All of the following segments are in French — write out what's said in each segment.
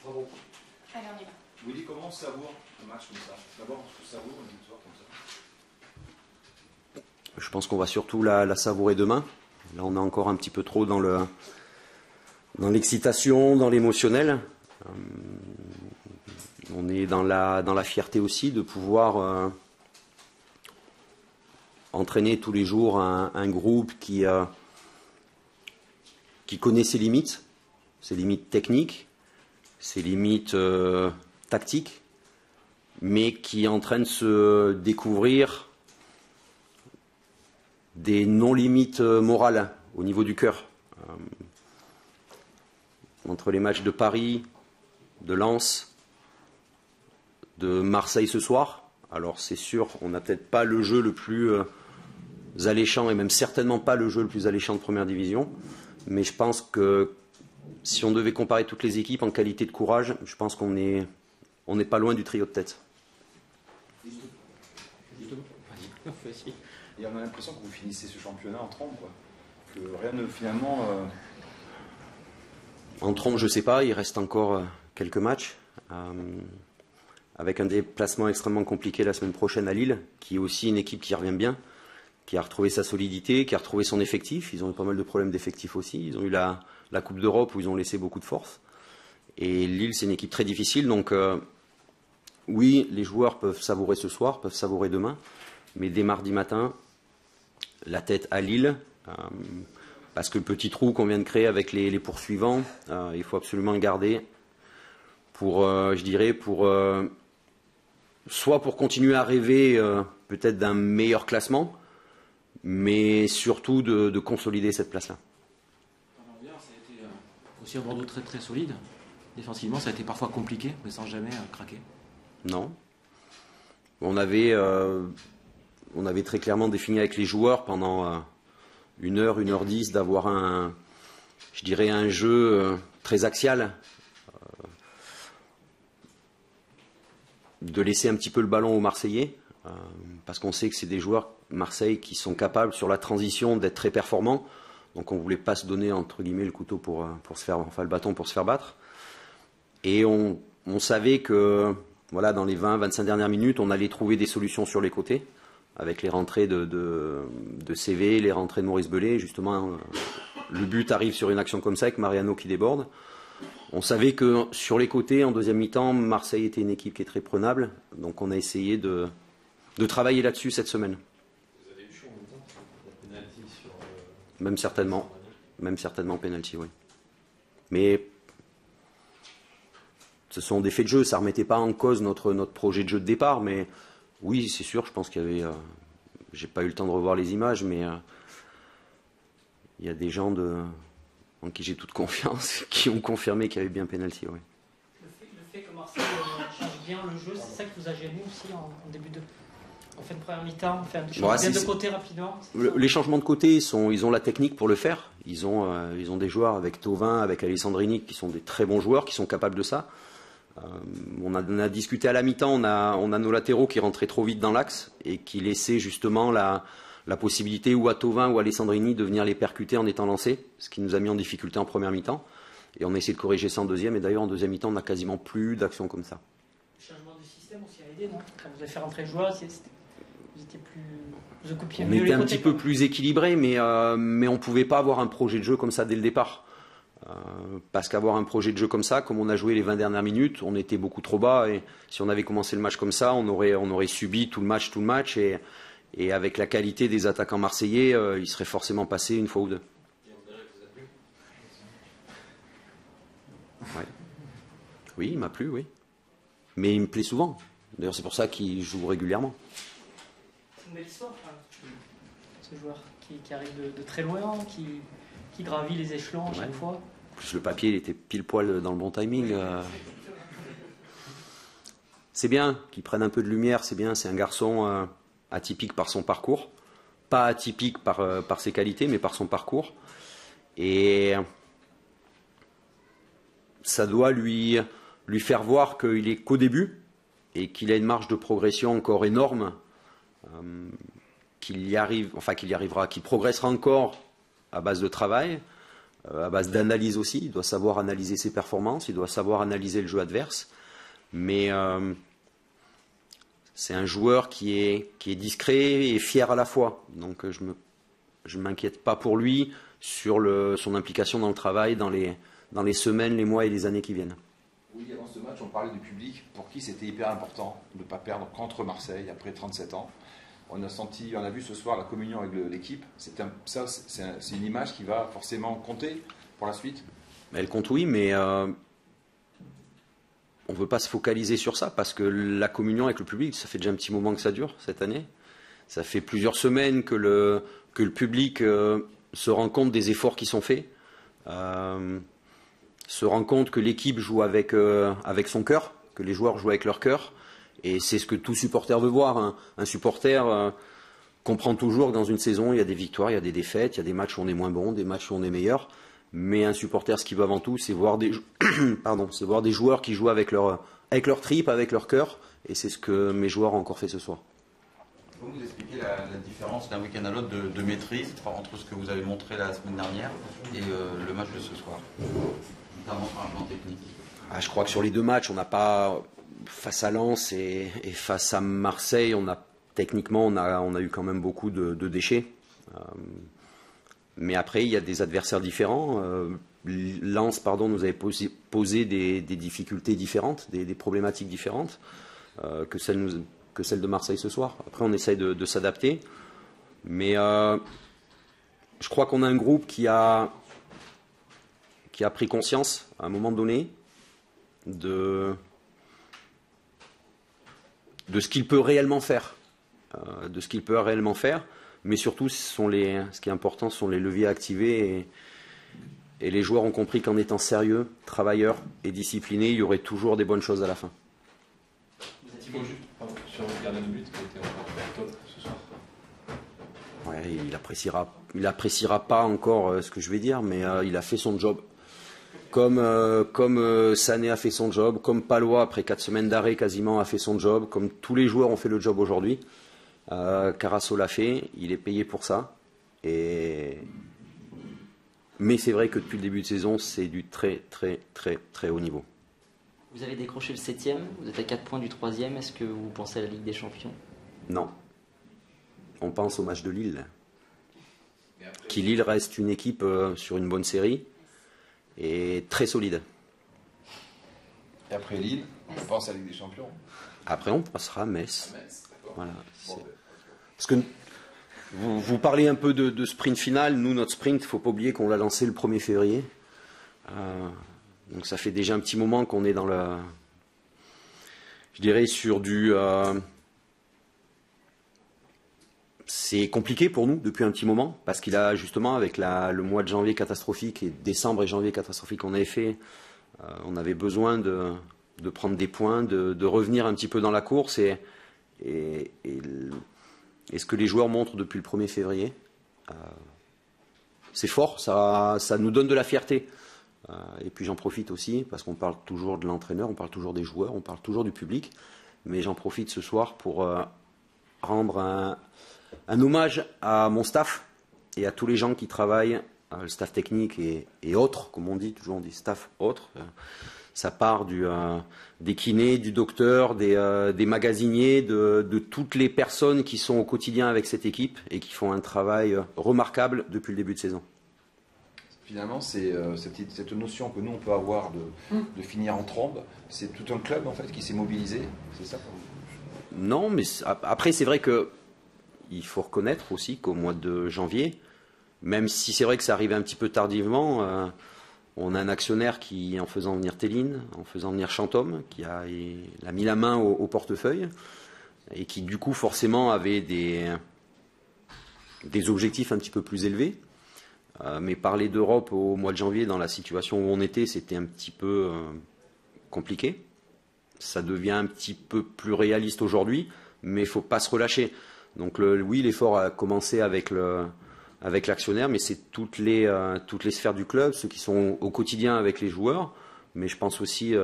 Bravo. Allez, on y va. Willy, comment on savoure un match comme ça? D'abord, on savoure une victoire comme ça. Je pense qu'on va surtout la savourer demain. Là, on est encore un petit peu trop dans l'excitation, dans l'émotionnel. On est dans la fierté aussi de pouvoir entraîner tous les jours un groupe qui connaît ses limites techniques, ses limites tactiques, mais qui est en train de se découvrir des non-limites morales au niveau du cœur. Entre les matchs de Paris, de Lens, de Marseille ce soir, alors c'est sûr, on n'a peut-être pas le jeu le plus alléchant, et même certainement pas le jeu le plus alléchant de première division, mais je pense que si on devait comparer toutes les équipes en qualité de courage, je pense qu'on n'est pas loin du trio de tête. Et on a l'impression que vous finissez ce championnat en trompe, quoi. Que rien ne finalement. En trompe, je ne sais pas, il reste encore quelques matchs. Avec un déplacement extrêmement compliqué la semaine prochaine à Lille, qui est aussi une équipe qui revient bien, qui a retrouvé sa solidité, qui a retrouvé son effectif. Ils ont eu pas mal de problèmes d'effectif aussi. Ils ont eu la Coupe d'Europe où ils ont laissé beaucoup de force. Et Lille, c'est une équipe très difficile. Donc oui, les joueurs peuvent savourer ce soir, peuvent savourer demain. Mais dès mardi matin, la tête à Lille, parce que le petit trou qu'on vient de créer avec les poursuivants, il faut absolument le garder pour, je dirais, soit pour continuer à rêver peut-être d'un meilleur classement, mais surtout de consolider cette place-là. Ça a été aussi un Bordeaux très très solide. Défensivement, ça a été parfois compliqué, mais sans jamais craquer. Non. On avait très clairement défini avec les joueurs pendant 1h10 d'avoir un jeu très axial, de laisser un petit peu le ballon aux Marseillais, parce qu'on sait que c'est des joueurs Marseille qui sont capables sur la transition d'être très performants. Donc on ne voulait pas se donner entre guillemets le couteau pour se faire, enfin le bâton pour se faire battre. Et on savait que voilà, dans les 20-25 dernières minutes, on allait trouver des solutions sur les côtés, avec les rentrées de CV, les rentrées de Maurice Bellet. Justement, le but arrive sur une action comme ça, avec Mariano qui déborde. On savait que sur les côtés, en deuxième mi-temps, Marseille était une équipe qui est très prenable. Donc on a essayé de travailler là-dessus cette semaine. Vous avez eu chaud en même temps, la pénalty sur... Même certainement pénalty, oui. Mais ce sont des faits de jeu, ça ne remettait pas en cause notre projet de jeu de départ, mais oui, c'est sûr, je pense qu'il y avait... j'ai pas eu le temps de revoir les images, mais il y a des gens en qui j'ai toute confiance, qui ont confirmé qu'il y avait bien pénalty, oui. Le fait que Marseille change bien le jeu, c'est ça qui vous a gêné aussi en début de... On fait une première mi-temps, on fait un changement bien de côté rapidement. Les changements de côté, ils ont la technique pour le faire. Ils ont des joueurs avec Thauvin, avec Alessandrini, qui sont des très bons joueurs, qui sont capables de ça. On a discuté à la mi-temps, on a nos latéraux qui rentraient trop vite dans l'axe et qui laissaient justement la possibilité ou à Thauvin ou à Alessandrini de venir les percuter en étant lancés, ce qui nous a mis en difficulté en première mi-temps. Et on a essayé de corriger ça en deuxième, et d'ailleurs en deuxième mi-temps, on n'a quasiment plus d'actions comme ça. Le changement de système aussi a aidé, non? Quand vous avez fait rentrer le joueur, vous étiez plus... Vous occupiez mieux les côtés. On était un petit peu plus équilibré, mais on ne pouvait pas avoir un projet de jeu comme ça dès le départ. Parce qu'avoir un projet de jeu comme ça, comme on a joué les 20 dernières minutes, on était beaucoup trop bas, et si on avait commencé le match comme ça, on aurait subi tout le match, et avec la qualité des attaquants marseillais, il serait forcément passé une fois ou deux. Ouais. Oui, il m'a plu, oui. Mais il me plaît souvent. D'ailleurs, c'est pour ça qu'il joue régulièrement. C'est une belle histoire, ce joueur qui arrive de très loin, qui gravit les échelons à chaque fois. En plus, le papier, il était pile poil dans le bon timing. C'est bien qu'il prenne un peu de lumière, c'est bien. C'est un garçon atypique par son parcours. Pas atypique par ses qualités, mais par son parcours. Et ça doit lui faire voir qu'il est qu'au début et qu'il a une marge de progression encore énorme, qu'il y arrivera, qu'il progressera encore à base de travail, à base d'analyse aussi. Il doit savoir analyser ses performances, il doit savoir analyser le jeu adverse. Mais c'est un joueur qui est discret et fier à la fois. Donc je ne m'inquiète pas pour lui sur son implication dans le travail, dans les semaines, les mois et les années qui viennent. Oui, avant ce match, on parlait du public, pour qui c'était hyper important de ne pas perdre contre Marseille après 37 ans. On a vu ce soir la communion avec l'équipe. C'est une image qui va forcément compter pour la suite. Elle compte, oui, mais on ne veut pas se focaliser sur ça parce que la communion avec le public, ça fait déjà un petit moment que ça dure cette année. Ça fait plusieurs semaines que le public se rend compte des efforts qui sont faits, se rend compte que l'équipe joue avec son cœur, que les joueurs jouent avec leur cœur. Et c'est ce que tout supporter veut voir. Un supporter comprend toujours que dans une saison, il y a des victoires, il y a des défaites, il y a des matchs où on est moins bon, des matchs où on est meilleur. Mais un supporter, ce qu'il veut avant tout, c'est voir des joueurs qui jouent avec leur tripes, avec leur cœur. Et c'est ce que mes joueurs ont encore fait ce soir. Vous nous expliquez la différence d'un week-end à l'autre de maîtrise entre ce que vous avez montré la semaine dernière et le match de ce soir, notamment sur un plan technique. Je crois que sur les deux matchs, on n'a pas, face à Lens et face à Marseille, techniquement, on a eu quand même beaucoup de déchets. Mais après, il y a des adversaires différents. Lens, nous avait posé des difficultés différentes, des problématiques différentes que celles de Marseille ce soir. Après, on essaye de s'adapter. Mais je crois qu'on a un groupe qui a pris conscience à un moment donné de ce qu'il peut réellement faire. Mais surtout, ce qui est important, ce sont les leviers à activer. Et les joueurs ont compris qu'en étant sérieux, travailleurs et disciplinés, il y aurait toujours des bonnes choses à la fin. Thibaut, juste sur le gardien de but qui a été encore top ce soir. Ouais, il appréciera pas encore ce que je vais dire, mais il a fait son job. Comme Sané a fait son job, comme Palois, après 4 semaines d'arrêt quasiment, a fait son job, comme tous les joueurs ont fait le job aujourd'hui. Carasso l'a fait, il est payé pour ça. Mais c'est vrai que depuis le début de saison, c'est du très très très très haut niveau. Vous avez décroché le 7e, vous êtes à 4 points du 3e, est-ce que vous pensez à la Ligue des Champions? Non. On pense au match de Lille. Lille reste une équipe sur une bonne série et très solide. Et après Lille, on pense à la Ligue des Champions. Après, on passera à Metz. Voilà. Bon, Parce que vous parlez un peu de sprint final. Nous, notre sprint, il ne faut pas oublier qu'on l'a lancé le 1er février. Donc ça fait déjà un petit moment qu'on est dans je dirais sur du... c'est compliqué pour nous depuis un petit moment, parce qu'il a justement, avec le mois de janvier catastrophique et décembre et janvier catastrophique qu'on avait fait, on avait besoin de prendre des points, de revenir un petit peu dans la course. Et ce que les joueurs montrent depuis le 1er février, c'est fort, ça nous donne de la fierté. Et puis j'en profite aussi, parce qu'on parle toujours de l'entraîneur, on parle toujours des joueurs, on parle toujours du public, mais j'en profite ce soir pour rendre un hommage à mon staff et à tous les gens qui travaillent, le staff technique et autres, comme on dit, toujours on dit staff autres. Ça part des kinés, du docteur, des magasiniers, de toutes les personnes qui sont au quotidien avec cette équipe et qui font un travail remarquable depuis le début de saison. Finalement, c'est cette notion que nous, on peut avoir de finir en trombe. C'est tout un club, en fait, qui s'est mobilisé. C'est ça? Non, mais après, c'est vrai qu'il faut reconnaître aussi qu'au mois de janvier, même si c'est vrai que ça arrivait un petit peu tardivement, on a un actionnaire qui, en faisant venir Téline, en faisant venir Chantôme, il a mis la main au portefeuille et qui, du coup, forcément, avait des objectifs un petit peu plus élevés. Mais parler d'Europe au mois de janvier, dans la situation où on était, c'était un petit peu compliqué. Ça devient un petit peu plus réaliste aujourd'hui, mais il ne faut pas se relâcher. Donc oui, l'effort a commencé avec l'actionnaire, mais c'est toutes les sphères du club, ceux qui sont au quotidien avec les joueurs, mais je pense aussi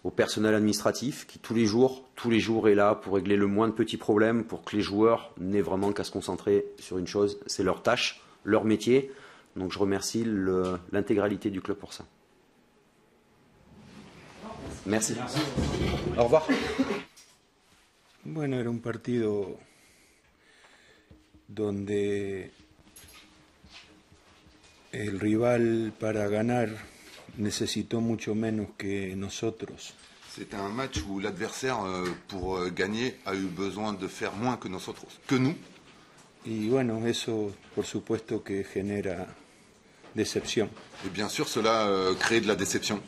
au personnel administratif qui tous les jours est là pour régler le moins de petits problèmes, pour que les joueurs n'aient vraiment qu'à se concentrer sur une chose, c'est leur tâche, leur métier, Donc je remercie l'intégralité du club pour ça. Merci. Au revoir. Bueno, era un partido donde el rival para ganar necesitó mucho menos que nosotros. C'était un match où l'adversaire, pour gagner, a eu besoin de faire moins que nous. Y bueno, eso por supuesto que genera decepción. Et bien sûr, cela crée de la déception.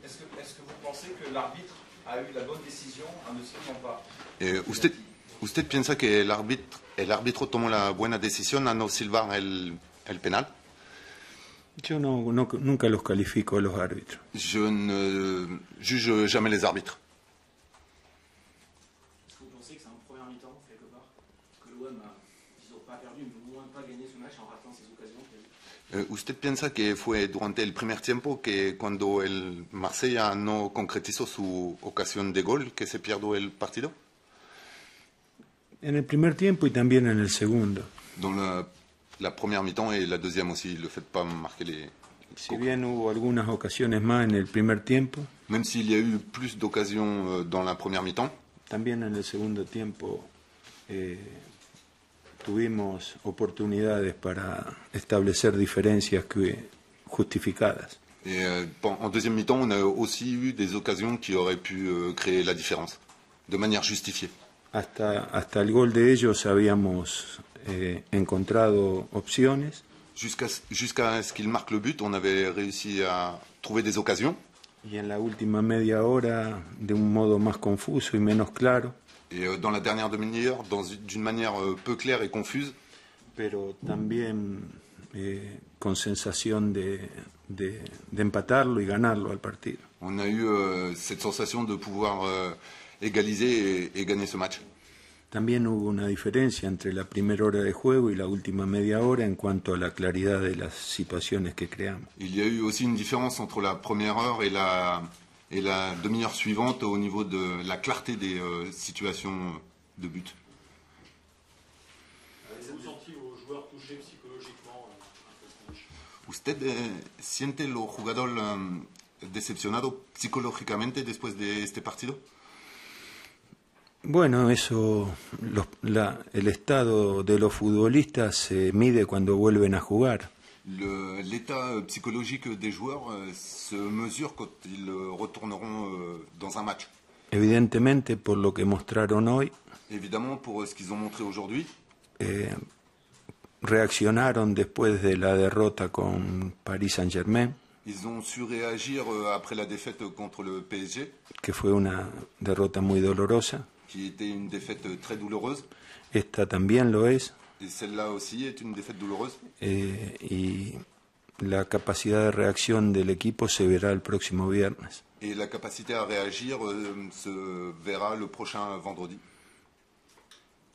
Est-ce que vous pensez que l'arbitre a eu la bonne décision en ne sifflant pas? ¿Usted piensa que el árbitro tomó la buena decisión a no silbar el penal? Yo nunca los califico a los árbitros. Je ne juge jamais les arbitres. Est-ce que vous pensez que c'est un premier mi-temps, quelque part, que l'OM n'a pas perdu, mais au moins pas gagné ce match en ratant ses occasions? ¿Usted piensa que fue durante el primer tiempo que cuando el Marsella no concretizó su ocasión de gol que se perdió el partido? En el primer tiempo y también en el segundo. Dans la première mi-temps et la deuxième aussi, le fait de pas marquer les... Si bien hubo algunas ocasiones más en el primer tiempo, Même s'il y a eu plus d'occasions dans la première mi-temps, también en el segundo tiempo tuvimos oportunidades para establecer diferencias justificadas. et en deuxième mi-temps, on a aussi eu des occasions qui auraient pu créer la différence, de manière justifiée. Hasta el gol de ellos habíamos encontrado opciones. Jusqu'à ce qu'il marque le but, on avait réussi à trouver des occasions. Y en la última media hora, de un modo más confuso y menos claro, Et dans la dernière demi-heure, d'une manière peu claire et confuse, pero también con sensación de empatarlo y ganarlo al partido. on a eu cette sensation de pouvoir égaliser et gagner ce match. También hubo una diferencia entre la primera hora de juego y la última media hora en cuanto a la claridad de las situaciones que creamos. Il y a eu aussi une différence entre la première heure et la demi-heure suivante au niveau de la clarté des situations de but. Avez-vous senti vos joueurs touchés psychologiquement après ce match? ¿Usted siente los jugadores decepcionados psicológicamente después de este partido? Bueno, eso, el estado de los futbolistas se mide cuando vuelven a jugar. L'état psychologique des joueurs se mesure quand ils retourneront dans un match. Evidentemente, por lo que mostraron hoy, Évidemment, pour ce qu'ils ont montré aujourd'hui, reaccionaron después de la derrota con Paris Saint-Germain, ils ont su réagir après la défaite contre le PSG, que fue una derrota muy dolorosa. qui était une défaite très douloureuse. Esta también lo es. Et celle-là aussi est une défaite douloureuse. Y la capacidad de reacción del equipo se verá el próximo viernes. Et la capacité à réagir se verra le prochain vendredi.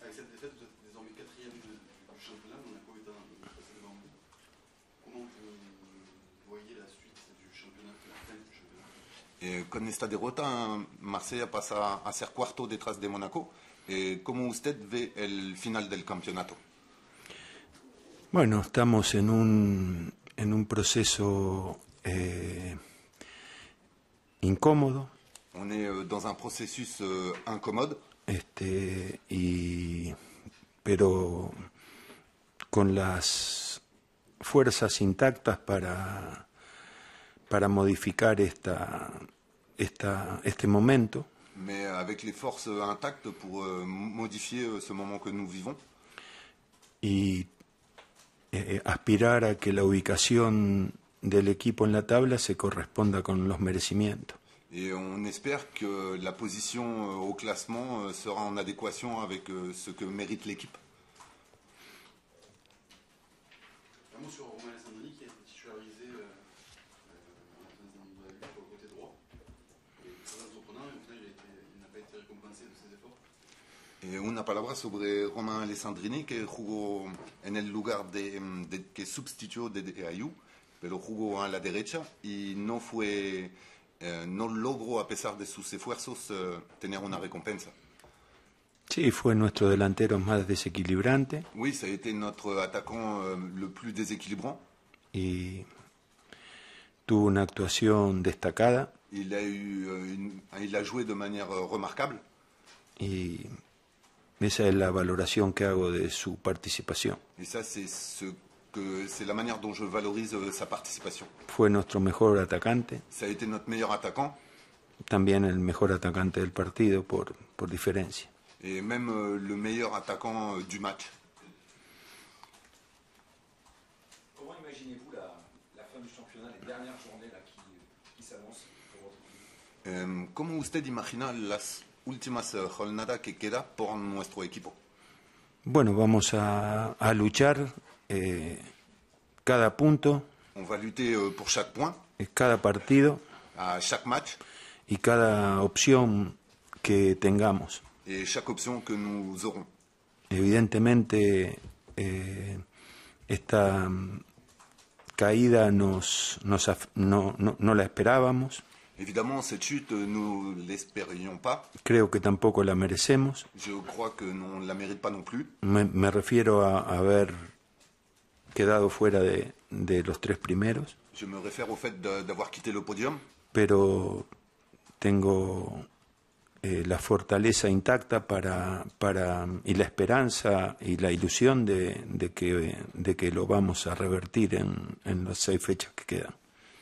Avec cette défaite, vous êtes désormais quatrième du championnat. Monaco est passé devant vous. Comment vous voyez la suite du championnat, la fin du championnat? Con esta derrota, Marsella pasa a ser cuarto detrás de Mónaco. ¿Cómo usted ve el final del campeonato? Bueno, estamos en un proceso incómodo. On est dans un processus incommode. Pero con las fuerzas intactas para modificar este momento. Mais avec les forces intactes pour modifier ce moment que nous vivons. Y aspirar a que la ubicación del equipo en la tabla se corresponda con los merecimientos. Et on espère que la position au classement sera en adéquation avec ce que mérite l'équipe. Un mot sur Romain Alessandrini qui a été titularisé sur le côté droit. Et très entreprenant, et au final il n'a pas été récompensé de ses efforts. Una palabra sobre Romain Alessandrini, que jugó en el lugar que sustituyó de Ayew, pero jugó a la derecha y no logró, a pesar de sus esfuerzos, tener una recompensa. Sí, fue nuestro delantero más desequilibrante Oui, ça a été notre attaquant le plus déséquilibrant. y tuvo una actuación destacada Il a joué de manière remarquable. y esa es la valoración que hago de su participación. Et ça, c'est la manière dont je valorise sa participation. Fue nuestro mejor atacante, Ça a été notre meilleur attaquant también el mejor atacante del partido por diferencia. et même le meilleur attaquant du match. Comment imaginez-vous la fin du championnat, les dernières journées là, qui s'annoncent pour votre équipe? ¿Cómo usted imagina las últimas jornadas que queda por nuestro equipo? Bueno, vamos a luchar cada punto, On va lutter pour chaque point, cada partido à chaque match y cada opción que tengamos. et chaque option que nous aurons. Evidentemente, esta caída no la esperábamos. Évidemment, cette chute, nous ne l'espérions pas. Creo que tampoco la merecemos. Je crois que on ne la mérite pas non plus. Me refiero a haber quedado fuera de los tres primeros, Je me réfère au fait d'avoir quitté le podium, pero tengo la fortaleza intacta y la esperanza y la ilusión de que lo vamos a revertir en las 6 fechas que quedan.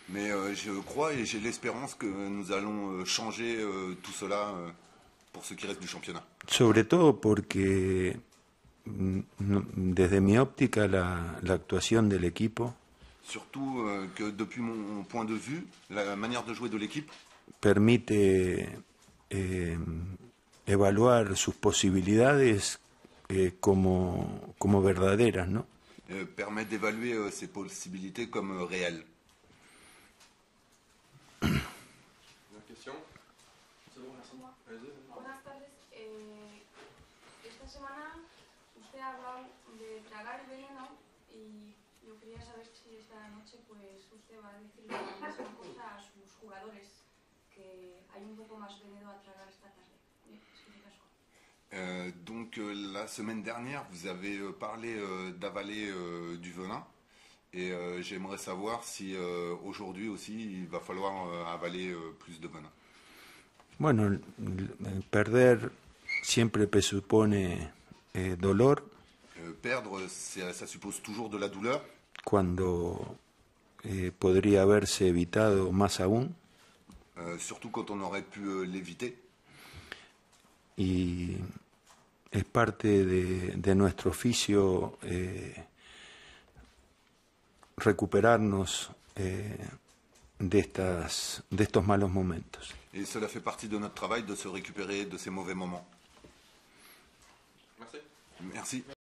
mais je crois et j'ai l'espérance que nous allons changer tout cela pour ce qui reste du championnat. Sobre todo porque desde mi óptica la actuación del equipo Surtout que depuis mon point de vue, la manière de jouer de l'équipe permite evaluar sus posibilidades como verdaderas, ¿no? permet d'évaluer ses possibilités comme réelles. Une question? Buenas tardes. Esta semana usted ha hablado de tragar veneno y yo quería saber si esta noche pues usted va a decir la misma cosa a sus jugadores, que hay un poco más veneno a tragar esta tarde. Donc la semaine dernière, vous avez parlé d'avaler du venin et j'aimerais savoir si aujourd'hui aussi il va falloir avaler plus de venin. Bueno, perder siempre presupone dolor. Perdre, ça suppose toujours de la douleur. Cuando podría haberse evitado más aún. Surtout quand on aurait pu l'éviter. Y es parte de nuestro oficio recuperarnos de estos malos momentos. Et cela fait partie de notre travail de se récupérer de ces mauvais moments. Merci. Merci.